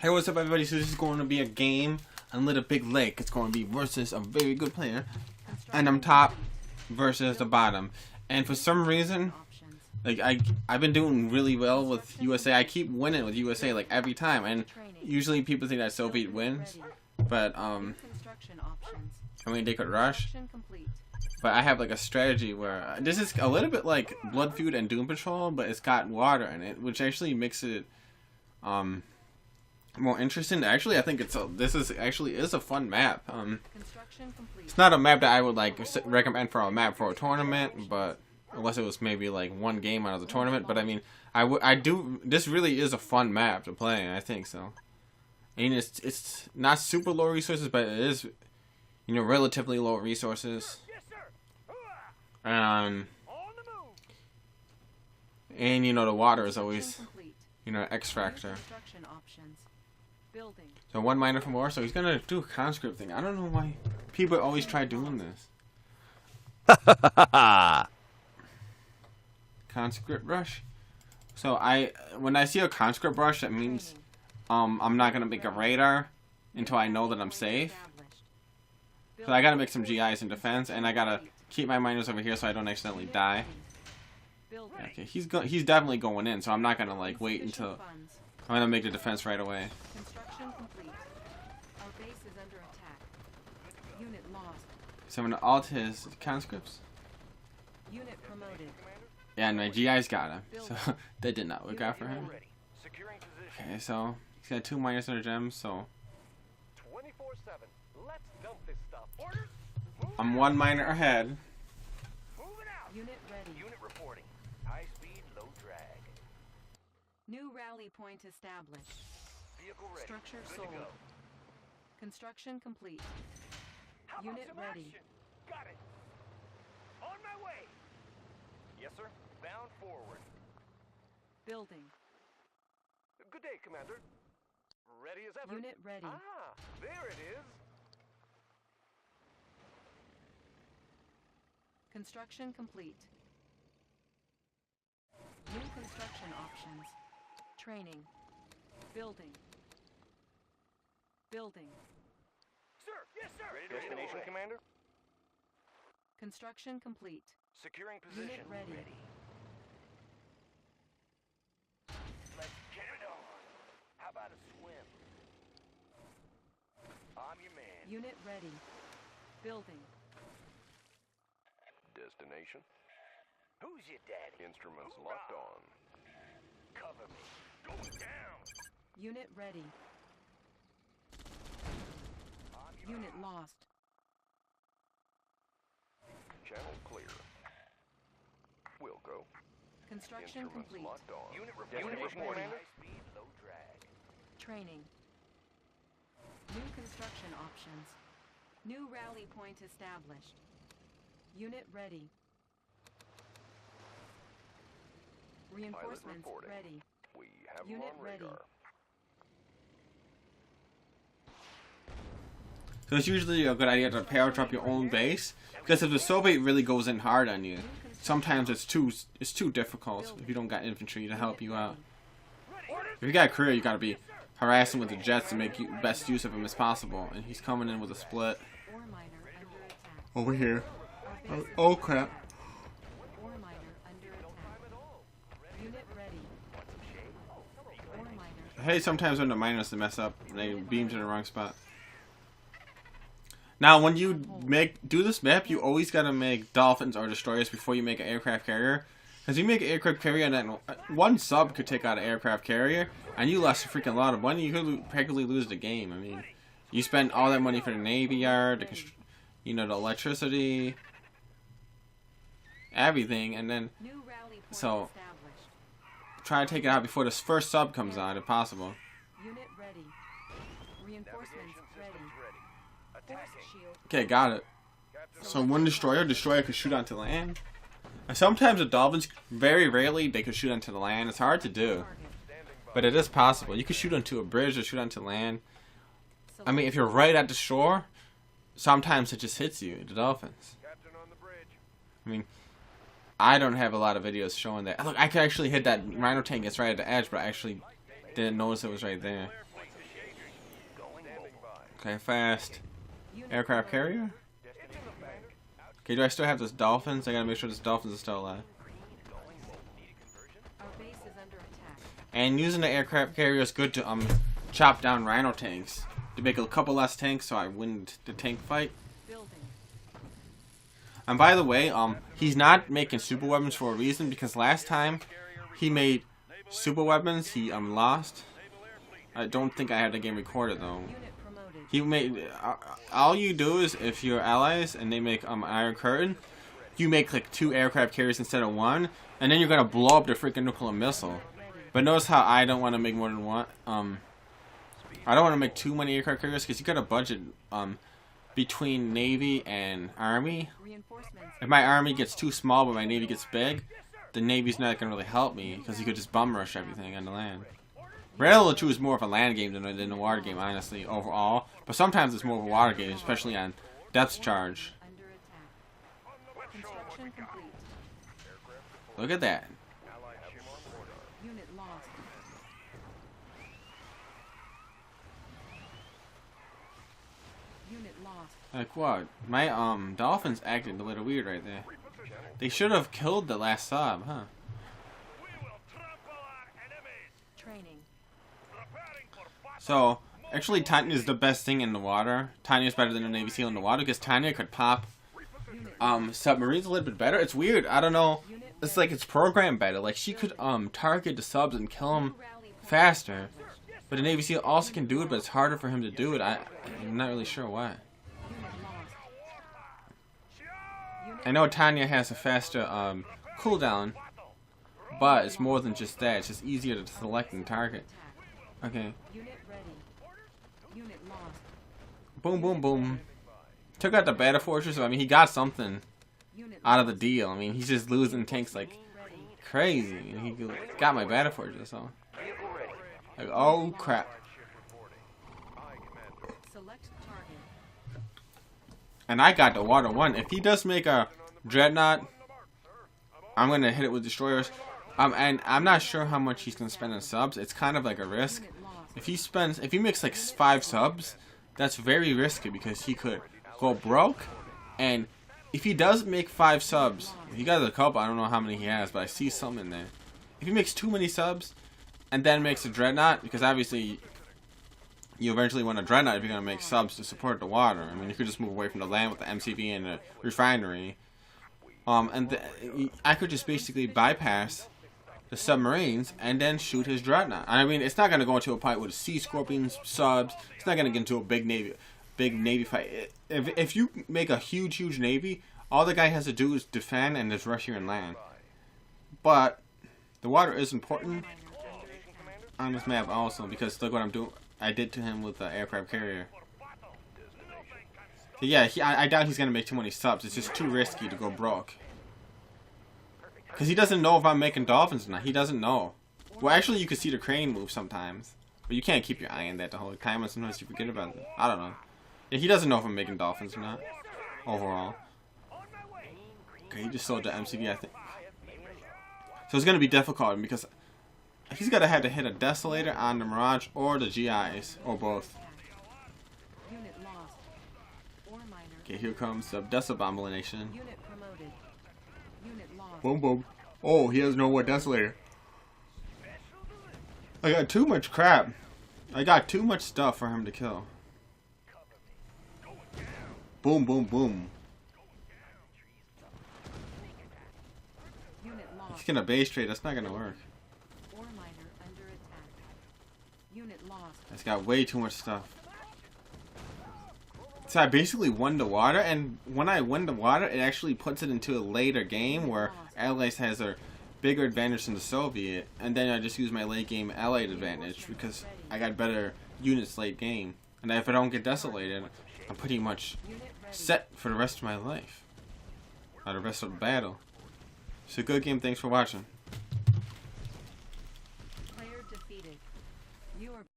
Hey, what's up, everybody? So this is going to be a game on Little Big Lake. It's going to be versus a very good player, and I'm top versus the bottom. And for some reason, like I've been doing really well with USA. I keep winning with USA like every time, and usually people think that Soviet wins, but I mean they could rush. But I have like a strategy where this is a little bit like Blood Feud and Doom Patrol, but it's got water in it, which actually makes it more interesting. Actually, I think this is a fun map. It's not a map that I would like recommend for a map for a tournament, but unless it was maybe like one game out of the tournament. But I mean, this really is a fun map to play. I think so. I mean, it's not super low resources, but it is, you know, relatively low resources. And you know, the water is always, you know, X factor. So one miner from war, so he's gonna do a conscript thing. I don't know why people always try doing this. Conscript rush. So when I see a conscript rush, that means I'm not gonna make a radar until I know that I'm safe. So I gotta make some GIs in defense, and I gotta keep my miners over here so I don't accidentally die. Okay, he's definitely going in, so I'm not gonna like wait until I'm gonna make the defense right away. So I'm gonna alt his conscripts. Yeah, and my GIs got him, so that did not work out for him. Okay, so he's got 2 miners under gems, so I'm 1 miner ahead. Unit ready. Unit reporting. High speed, low drag. New rally point established. Vehicle ready. Structure sold. Construction complete. Unit ready. Got it. On my way. Yes, sir. Bound forward. Building. Good day, Commander. Ready as ever. Unit ready. Ah, there it is. Construction complete. New construction options. Training. Building. Building. Sir, yes, sir. Ready to destination, Commander? Construction complete. Securing position. Unit ready. Let's get it on. How about a swim? I'm your man. Unit ready. Building. Destination. Who's your daddy? Instruments locked on. Cover me. Going down. Unit ready. Unit lost. Channel clear. We'll go. Construction Instruments complete. locked on. Unit Unit reporting. High speed, low drag. Training. New construction options. New rally point established. Unit ready. Reinforcements ready. We have Unit on radar. ready. So it's usually a good idea to power drop your own base, because if the Soviet really goes in hard on you, sometimes it's too difficult if you don't got infantry to help you out. If you got a career, you gotta be harassing with the jets to make best use of him as possible. And he's coming in with a split over here. Oh crap! Hey, sometimes when the miners mess up, they beam to the wrong spot. Now, when you do this map, you always gotta make dolphins or destroyers before you make an aircraft carrier. Because you make an aircraft carrier, and then one sub could take out an aircraft carrier, and you lost a freaking lot of money. You could practically lose the game. I mean, you spend all that money for the Navy Yard, the the electricity, everything, and then so try to take it out before this first sub comes out, if possible. Unit ready. Reinforcements ready. Okay, got it. So one destroyer could shoot onto land. And sometimes the dolphins, very rarely, they could shoot onto the land. It's hard to do, but it is possible. You could shoot onto a bridge or shoot onto land. I mean, if you're right at the shore, sometimes it just hits you, the dolphins. I mean, I don't have a lot of videos showing that. Look, I could actually hit that rhino tank. It's right at the edge, but I actually didn't notice it was right there. Okay, fast. Aircraft carrier? Okay, do I still have this Dolphins? I gotta make sure this Dolphins is still alive. Our base is under attack. And using the aircraft carrier is good to chop down Rhino tanks. To make a couple less tanks so I win the tank fight. Building. And by the way, he's not making super weapons for a reason, because last time he made super weapons, he lost. I don't think I had the game recorded though. Unit promoted. He made all you do is, if you're allies and they make Iron Curtain, you make like 2 aircraft carriers instead of 1, and then you're gonna blow up the freaking nuclear missile. But notice how I don't want to make more than 1. I don't want to make too many aircraft carriers because you got a budget between Navy and Army. Reinforcements. If my Army gets too small but my Navy gets big, the Navy's not gonna really help me because you could just bum rush everything on the land. Battle of the Two is more of a land game than a water game, honestly, overall. But sometimes it's more of a water game, especially on depth charge. Under attack. Construction complete. Look at that. Unit lost. Unit lost. Like what? My Dolphins acted a little weird right there. They should have killed the last sub, huh? Training. So, actually Tanya is the best thing in the water. Tanya is better than the Navy SEAL in the water because Tanya could pop submarines a little bit better. It's weird. I don't know. It's like it's programmed better. Like she could target the subs and kill them faster. But the Navy SEAL also can do it, but it's harder for him to do it. I'm not really sure why. Unit lost. I know Tanya has a faster cooldown, but it's more than just that. It's just easier to select and target. Okay. Unit ready. Unit lost. Boom, boom, boom. Took out the battle fortress. I mean, he got something Unit out of the deal. I mean, he's just losing tanks like ready. crazy. And he got my battle fortress, so. Like, oh crap. Select target. And I got the water 1. If he does make a dreadnought, I'm gonna hit it with destroyers. And I'm not sure how much he's gonna spend on subs. It's kind of like a risk. Unit lost. If he makes like 5 subs, that's very risky because he could go broke. And if he does make 5 subs, he got a couple. I don't know how many he has, but I see some in there. If he makes too many subs and then makes a dreadnought, because obviously you eventually want a dreadnought if you're gonna make subs to support the water. I mean, you could just move away from the land with the MCV and the refinery. I could just basically bypass the submarines and then shoot his dreadnought. I mean, it's not gonna go into a fight with Sea Scorpions subs. It's not gonna get into a big navy fight. If you make a huge navy, all the guy has to do is defend and just rush here and land. But the water is important on this map also, because look what I did to him with the aircraft carrier. So yeah, I doubt he's gonna make too many subs. It's just too risky to go broke. Because he doesn't know if I'm making Dolphins or not. He doesn't know. Well, actually, you can see the crane move sometimes. But you can't keep your eye on that the whole time, and sometimes you forget about it. I don't know. Yeah, he doesn't know if I'm making Dolphins or not. Overall. Okay, he just sold the MCV, I think. So it's going to be difficult, because he's going to have to hit a Desolator on the Mirage or the GIs. Or both. Unit lost. Ore miner. Okay, here comes the Desobomination. Unit promoted. Unit lost. Boom, boom. Oh, he doesn't know what Desolator. I got too much crap. I got too much stuff for him to kill. Boom, boom, boom. Unit lost. He's gonna base trade. That's not gonna work. Ore miner under attack. Unit lost. It's got way too much stuff. So I basically won the water, and when I win the water, it actually puts it into a later game where Allies has a bigger advantage than the Soviet, and then I just use my late game Allied advantage because I got better units late game. And if I don't get desolated, I'm pretty much set for the rest of my life. Or the rest of the battle. So good game, thanks for watching.